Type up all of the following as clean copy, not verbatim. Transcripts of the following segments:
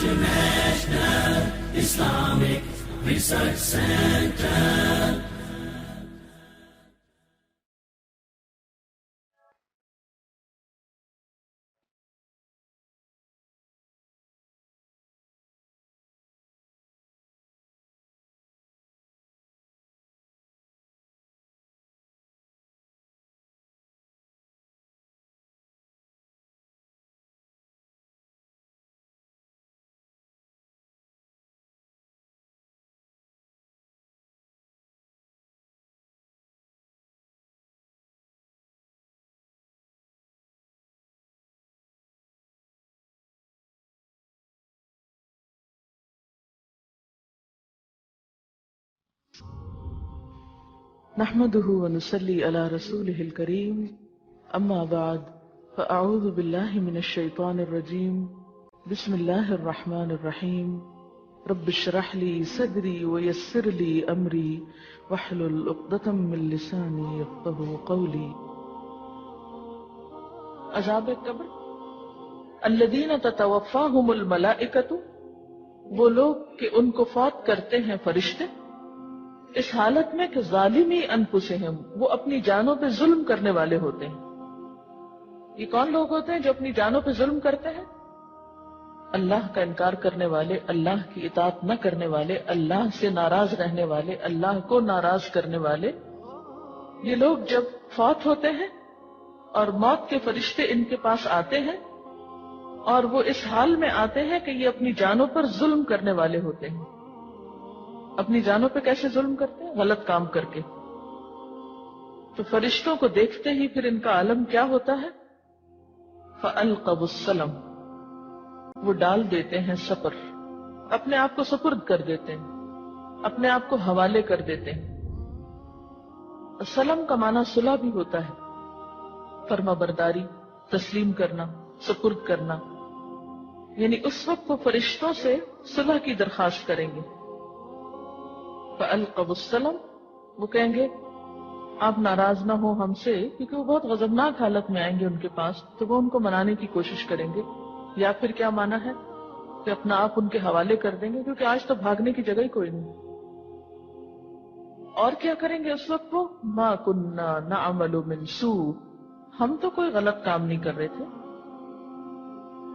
International Islamic Research Center. نحمده ونصلي على رسوله الكريم أما بعد فأعوذ بالله من الشيطان الرجيم بسم الله الرحمن الرحيم رب اشرح لي صدري ويسر لي أمري واحلل عقدة من لساني يفقهوا قولي. عذاب قبر. الذين تتوفاهم الملائكة، وہ لوگ کہ ان کو فوت کرتے ہیں فرشتے، اس حالت میں کہ ظالمی انفسہم، وہ اپنی جانوں پہ ظلم کرنے والے ہوتے ہیں. یہ کون لوگ ہوتے ہیں جو اپنی جانوں پہ ظلم کرتے ہیں؟ اللہ کا انکار کرنے والے، اللہ کی اطاعت نہ کرنے والے، اللہ سے ناراض رہنے والے، اللہ کو ناراض کرنے والے. یہ لوگ جب فوت ہوتے ہیں اور موت کے فرشتے ان کے پاس آتے ہیں اور وہ اس حال میں آتے ہیں کہ یہ اپنی جانوں پر ظلم کرنے والے ہوتے ہیں. اپنی جانوں پہ کیسے ظلم کرتے ہیں؟ غلط کام کر کے. تو فرشتوں کو دیکھتے ہی پھر ان کا عالم کیا ہوتا ہے؟ فَأَلْقَوْا السَّلَمَ، وہ ڈال دیتے ہیں سپر، اپنے آپ کو سپرد کر دیتے ہیں، اپنے آپ کو حوالے کر دیتے ہیں. سلم کا معنی صلح بھی ہوتا ہے، فرما برداری، تسلیم کرنا، سپرد کرنا. یعنی اس وقت وہ فرشتوں سے صلح کی درخواست کریں گے. فَأَلْقَوْا السَّلَمَ، وہ کہیں گے آپ ناراض نہ ہو ہم سے، کیونکہ وہ بہت غضبناک حالت میں آئیں گے ان کے پاس، تو وہ ان کو منانے کی کوشش کریں گے. یا پھر کیا معنی ہے کہ اپنا آپ ان کے حوالے کر دیں گے، کیونکہ آج تو بھاگنے کی جگہ ہی کوئی نہیں. اور کیا کریں گے اس وقت وہ؟ مَا كُنَّا نَعْمَلُ مِن سُوءٍ، ہم تو کوئی غلط کام نہیں کر رہے تھے،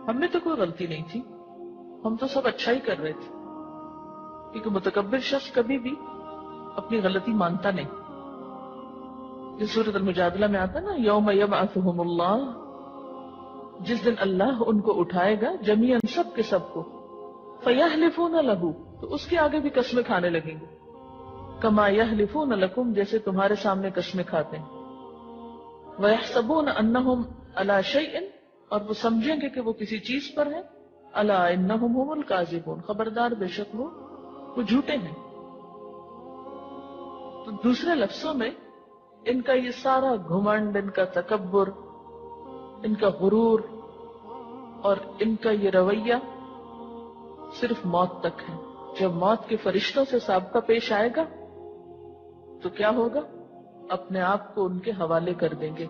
ہم میں تو کوئی غلطی نہیں تھی، ہم تو سب اچھا ہی کر رہے تھے. کیونکہ متکبر شخص کبھی بھی اپنی غلطی مانتا نہیں. جس سورۃ المجادلہ میں آتا نا یوم یبعثہم اللہ، جس دن اللہ ان کو اٹھائے گا جمیعاً سب کے سب کو، فیحلفون لہ، تو اس کے آگے بھی قسمیں کھانے لگیں گے. کما یحلفون لکم، جیسے تمہارے سامنے قسمیں کھاتے ہیں. ویحسبون انہم علی شیء، اور وہ سمجھیں گے کہ وہ کسی چیز پر ہیں. الا انہم هم الکاذبون، خبردار بے شک وہ جھوٹے ہیں. تو دوسرے لفظوں میں ان کا یہ سارا گھمنڈ، ان کا تکبر، ان کا غرور اور ان کا یہ رویہ صرف موت تک ہے. جب موت کے فرشتوں سے سابقہ پیش آئے گا تو کیا ہوگا؟ اپنے آپ کو ان کے حوالے کر دیں گے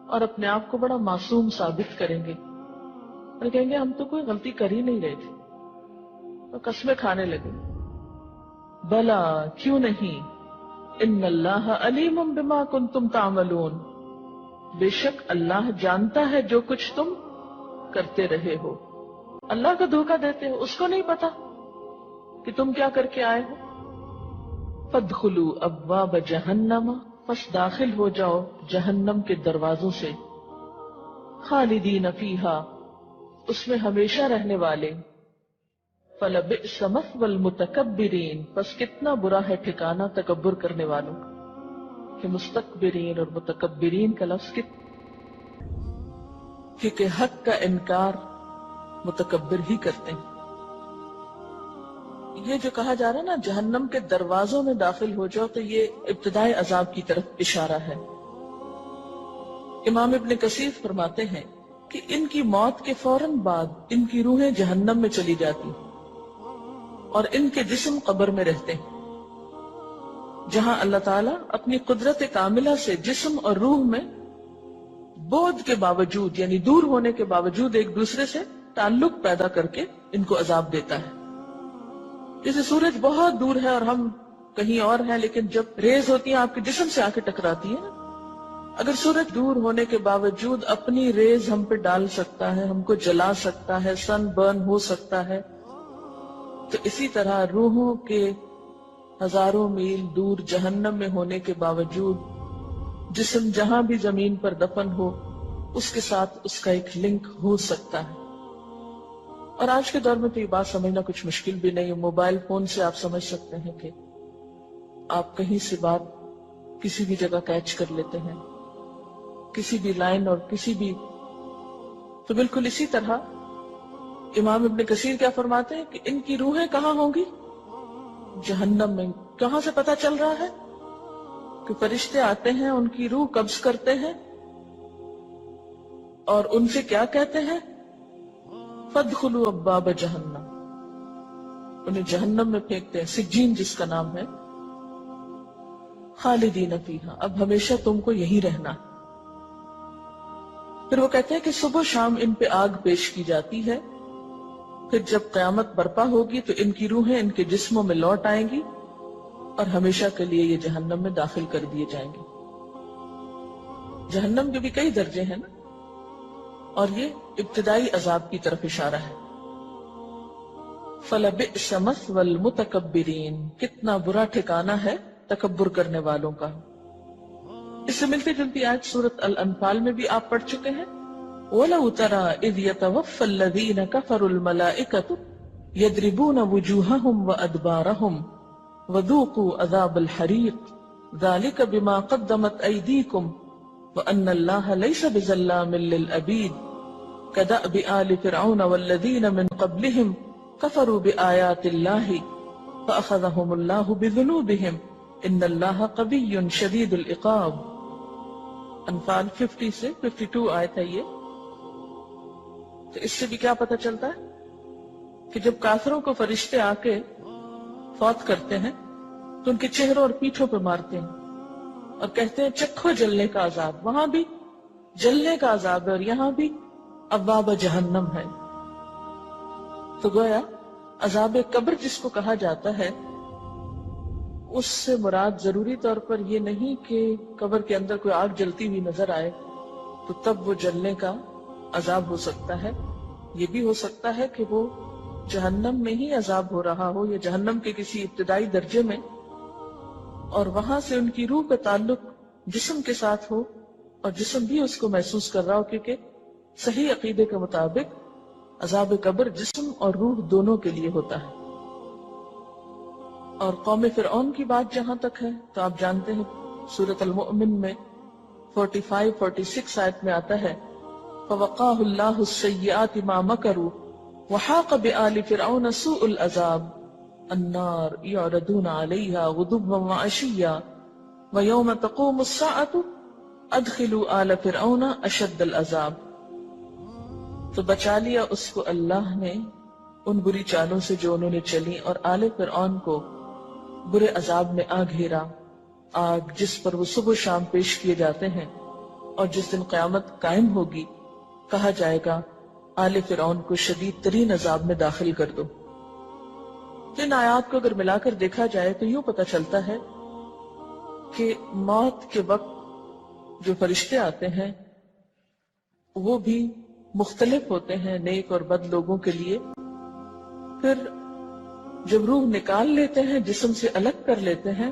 اور اپنے آپ کو بڑا معصوم ثابت کریں گے اور کہیں گے ہم تو کوئی غلطی کر ہی نہیں رہے تھے. اور قسمیں کھانے لگے. بلا، کیوں نہیں، ان اللہ علیم بما کنتم تعملون، بے شک اللہ جانتا ہے جو کچھ تم کرتے رہے ہو. اللہ کا دھوکہ دیتے ہو، اس کو نہیں پتا کہ تم کیا کر کے آئے ہو. فادخلوا ابواب جہنم، پس داخل ہو جاؤ جہنم کے دروازوں سے. خالدین فیہا، اس میں ہمیشہ رہنے والے. فلبئس مثوى المتکبرین، پس کتنا برا ہے ٹھکانہ تکبر کرنے والوں کا. کہ مستکبرین اور متکبرین کا لفظ کیونکہ حق کا انکار متکبر ہی کرتے ہیں. یہ جو کہا جا رہا ہے نا جہنم کے دروازوں میں داخل ہو جاؤ، تو یہ ابتدائی عذاب کی طرف اشارہ ہے. امام ابن کثیر فرماتے ہیں کہ ان کی موت کے فوراً بعد ان کی روحیں جہنم میں چلی جاتی اور ان کے جسم قبر میں رہتے ہیں، جہاں اللہ تعالیٰ اپنی قدرت کاملہ سے جسم اور روح میں بعد کے باوجود، یعنی دور ہونے کے باوجود ایک دوسرے سے تعلق پیدا کر کے ان کو عذاب دیتا ہے. جیسے سورج بہت دور ہے اور ہم کہیں اور ہیں، لیکن جب ریز ہوتی ہیں آپ کے جسم سے آ کے ٹکراتی ہیں، اگر سورج دور ہونے کے باوجود اپنی ریز ہم پہ ڈال سکتا ہے، ہم کو جلا سکتا ہے، سن برن ہو سکتا ہے، تو اسی طرح روحوں کے ہزاروں میل دور جہنم میں ہونے کے باوجود جسم جہاں بھی زمین پر دفن ہو اس کے ساتھ اس کا ایک لنک ہو سکتا ہے. اور آج کے دور میں تو یہ بات سمجھنا کچھ مشکل بھی نہیں ہے. موبائل فون سے آپ سمجھ سکتے ہیں کہ آپ کہیں سے بات کسی بھی جگہ کیچ کر لیتے ہیں، کسی بھی لائن اور کسی بھی. تو بالکل اسی طرح امام ابن کثیر کیا فرماتے ہیں کہ ان کی روحیں کہاں ہوں گی؟ جہنم میں. کہاں سے پتا چل رہا ہے؟ کہ فرشتے آتے ہیں، ان کی روح قبض کرتے ہیں اور ان سے کیا کہتے ہیں؟ فَادْخُلُوا أَبْوَابَ جَهَنَّمَ. انہیں جہنم میں پھینکتے ہیں، سجین جس کا نام ہے. خالدین فیہا، اب ہمیشہ تم کو یہی رہنا. پھر وہ کہتے ہیں کہ صبح شام ان پہ آگ پیش کی جاتی ہے، پھر جب قیامت برپا ہوگی تو ان کی روحیں ان کے جسموں میں لوٹ آئیں گی اور ہمیشہ کے لیے یہ جہنم میں داخل کر دیے جائیں گے. جہنم کے بھی کئی درجے ہیں نا، اور یہ ابتدائی عذاب کی طرف اشارہ ہے. فَلَبِئْسَ مَثْوَى الْمُتَكَبِّرِينَ، کتنا برا ٹھکانہ ہے تکبر کرنے والوں کا. اس سے ملتی جلتی آیت سورۃ الانفال میں بھی آپ پڑھ چکے ہیں. وَلَوْ تَرَى إِذْ يَتَوَفَّى الَّذِينَ كَفَرُوا الْمَلَائِكَةُ يَضْرِبُونَ وُجُوهَهُمْ وَأَدْبَارَهُمْ وَذُوقُوا عَذَابَ الْحَرِيقِ ذَلِكَ بِمَا قَدَّمَتْ أَيْدِيكُمْ وَأَنَّ اللَّهَ لَيْسَ بِظَلَّامٍ لِّلْعَبِيدِ كَدَأْبِ آلِ فِرْعَوْنَ وَالَّذِينَ مِن قَبْلِهِمْ كَفَرُوا بِآيَاتِ اللَّهِ فَأَخَذَهُمُ اللَّهُ بِذُنُوبِهِمْ إِنَّ اللَّهَ قَوِيٌّ شَدِيدُ الْعِقَابِ. انفال 50 سے 52 آیت ہے یہ. تو اس سے بھی کیا پتہ چلتا ہے کہ جب کافروں کو فرشتے آ کے فوت کرتے ہیں تو ان کے چہروں اور پیٹھوں پہ مارتے ہیں اور کہتے ہیں چکھو جلنے کا عذاب. وہاں بھی جلنے کا عذاب ہے اور یہاں بھی ابواب جہنم ہے. تو گویا عذاب قبر جس کو کہا جاتا ہے اس سے مراد ضروری طور پر یہ نہیں کہ قبر کے اندر کوئی آگ جلتی ہوئی نظر آئے تو تب وہ جلنے کا عذاب ہو سکتا ہے. یہ بھی ہو سکتا ہے کہ وہ جہنم میں ہی عذاب ہو رہا ہو یا جہنم کے کسی ابتدائی درجے میں، اور وہاں سے ان کی روح کا تعلق جسم کے ساتھ ہو اور جسم بھی اس کو محسوس کر رہا ہو، کیونکہ صحیح عقیدے کے مطابق عذاب قبر جسم اور روح دونوں کے لیے ہوتا ہے. اور قوم فرعون کی بات جہاں تک ہے تو آپ جانتے ہیں سورۃ المؤمن میں 45-46 آیت میں آتا ہے فَوَقَاهُ اللَّهُ السَّيِّئَاتِ مَا مَكَرُوا وَحَاقَ بِآلِ فِرْعَوْنَ سُوءُ الْعَذَابِ النَّارُ يُعْرَضُونَ عَلَيْهَا غُدُوًّا وَعَشِيًّا وَيَوْمَ تَقُومُ السَّاعَةُ أَدْخِلُوا آلَ فِرْعَوْنَ أَشَدَّ الْعَذَابِ. تو بچا لیا اس کو اللہ نے ان بری چالوں سے جو انہوں نے چلی، اور آل فرعون کو برے عذاب میں آ گھیرا، آگ جس پر وہ صبح شام پیش کیے جاتے ہیں. اور جس دن قیامت قائم ہوگی کہا جائے گا آل فرعون کو شدید ترین عذاب میں داخل کر دو. ان آیات کو اگر ملا کر دیکھا جائے تو یوں پتہ چلتا ہے کہ موت کے وقت جو فرشتے آتے ہیں وہ بھی مختلف ہوتے ہیں نیک اور بد لوگوں کے لیے. پھر جب روح نکال لیتے ہیں، جسم سے الگ کر لیتے ہیں،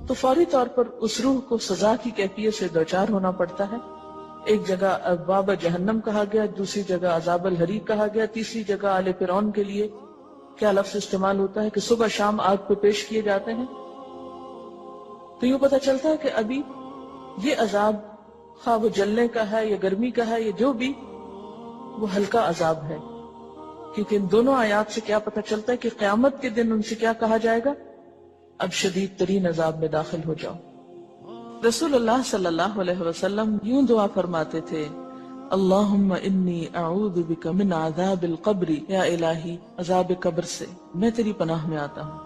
تو فوری طور پر اس روح کو سزا کی کیفیت سے دوچار ہونا پڑتا ہے. ایک جگہ ابواب جہنم کہا گیا، دوسری جگہ عذاب الحریق کہا گیا، تیسری جگہ آل فرعون کے لیے کیا لفظ استعمال ہوتا ہے کہ صبح شام آگ پہ پیش کیے جاتے ہیں. تو یوں پتہ چلتا ہے کہ ابھی یہ عذاب خواہ وہ جلنے کا ہے یا گرمی کا ہے یا جو بھی، وہ ہلکا عذاب ہے. کیونکہ ان دونوں آیات سے کیا پتہ چلتا ہے کہ قیامت کے دن ان سے کیا کہا جائے گا؟ اب شدید ترین عذاب میں داخل ہو جاؤ. رسول اللہ صلی اللہ علیہ وسلم یوں دعا فرماتے تھے اللہم انی اعوذ بک من عذاب القبر، یا الہی عذاب قبر سے میں تیری پناہ میں آتا ہوں.